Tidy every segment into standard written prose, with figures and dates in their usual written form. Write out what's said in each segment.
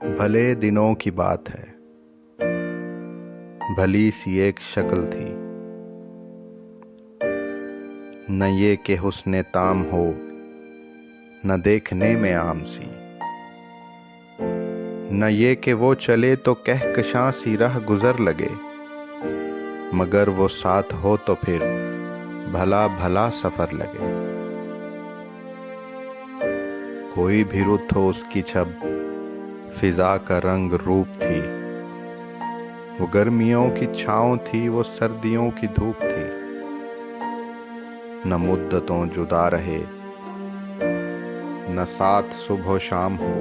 بھلے دنوں کی بات ہے، بھلی سی ایک شکل تھی، نہ یہ کہ حسن تام ہو، نہ دیکھنے میں عام سی، نہ یہ کہ وہ چلے تو کہکشاں سی راہ گزر لگے، مگر وہ ساتھ ہو تو پھر بھلا بھلا سفر لگے۔ کوئی بھی رت ہو اس کی چھب، فضا کا رنگ روپ تھی، وہ گرمیوں کی چھاؤں تھی، وہ سردیوں کی دھوپ تھی، نہ مدتوں جدا رہے، نہ ساتھ صبح و شام ہو،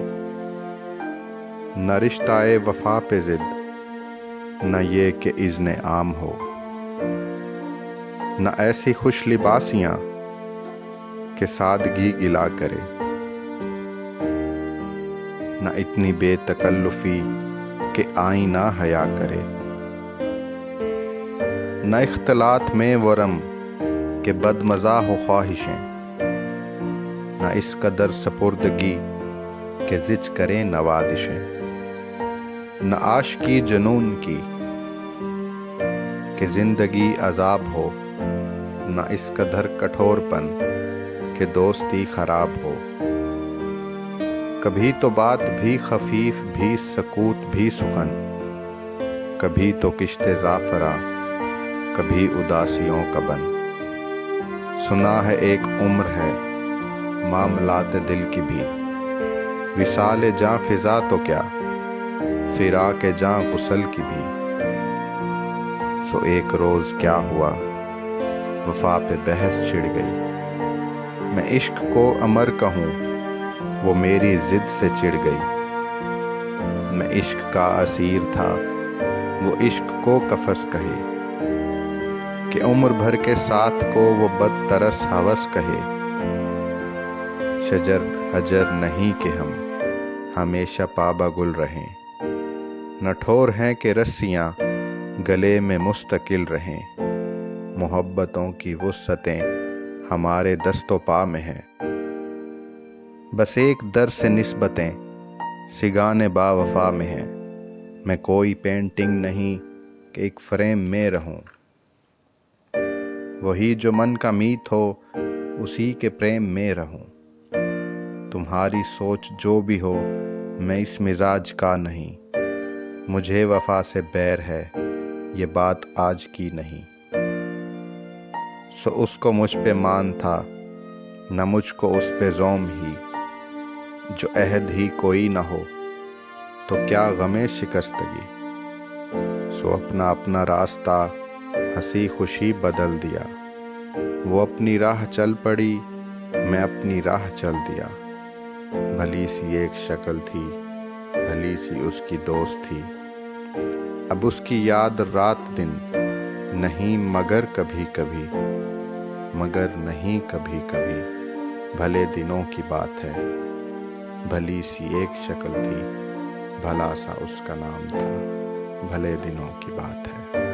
نہ رشتہ وفا پہ ضد، نہ یہ کہ اذن عام ہو، نہ ایسی خوش لباسیاں کہ سادگی گلا کرے، نہ اتنی بے تکلفی کہ آئینہ حیا کرے، نہ اختلاط میں وہ رم کہ بد مزہ ہو خواہشیں، نہ اس قدر سپردگی کہ زج کرے نوازشیں، نہ عاشقی جنون کی کہ زندگی عذاب ہو، نہ اس قدر کٹھور پن کہ دوستی خراب ہو، کبھی تو بات بھی خفیف بھی سکوت بھی سخن، کبھی تو کشت زعفراں کبھی اداسیوں کا بن، سنا ہے ایک عمر ہے معاملات دل کی بھی، وصال جاں فضا تو کیا فراق جاں غسل کی بھی، سو ایک روز کیا ہوا وفا پہ بحث چھڑ گئی، میں عشق کو امر کہوں وہ میری ضد سے چڑ گئی، میں عشق کا اسیر تھا وہ عشق کو قفس کہے، کہ عمر بھر کے ساتھ کو وہ بد ترس ہوس کہے، شجر حجر نہیں کہ ہم ہمیشہ پابہ گل رہیں، نہ ٹھور ہیں کہ رسیاں گلے میں مستقل رہیں، محبتوں کی وسعتیں ہمارے دست و پا میں ہیں، بس ایک در سے نسبتیں سگان با وفا میں ہیں، میں کوئی پینٹنگ نہیں کہ ایک فریم میں رہوں، وہی جو من کا میت ہو اسی کے پریم میں رہوں، تمہاری سوچ جو بھی ہو میں اس مزاج کا نہیں، مجھے وفا سے بیر ہے یہ بات آج کی نہیں، سو اس کو مجھ پہ مان تھا نہ مجھ کو اس پہ زوم ہی، جو عہد ہی کوئی نہ ہو تو کیا غم شکستگی، سو اپنا اپنا راستہ ہنسی خوشی بدل دیا، وہ اپنی راہ چل پڑی میں اپنی راہ چل دیا، بھلی سی ایک شکل تھی بھلی سی اس کی دوست تھی، اب اس کی یاد رات دن نہیں مگر کبھی کبھی، مگر نہیں کبھی کبھی، بھلے دنوں کی بات ہے، بھلی سی ایک شکل تھی بھلا سا اس کا نام تھا، بھلے دنوں کی بات ہے۔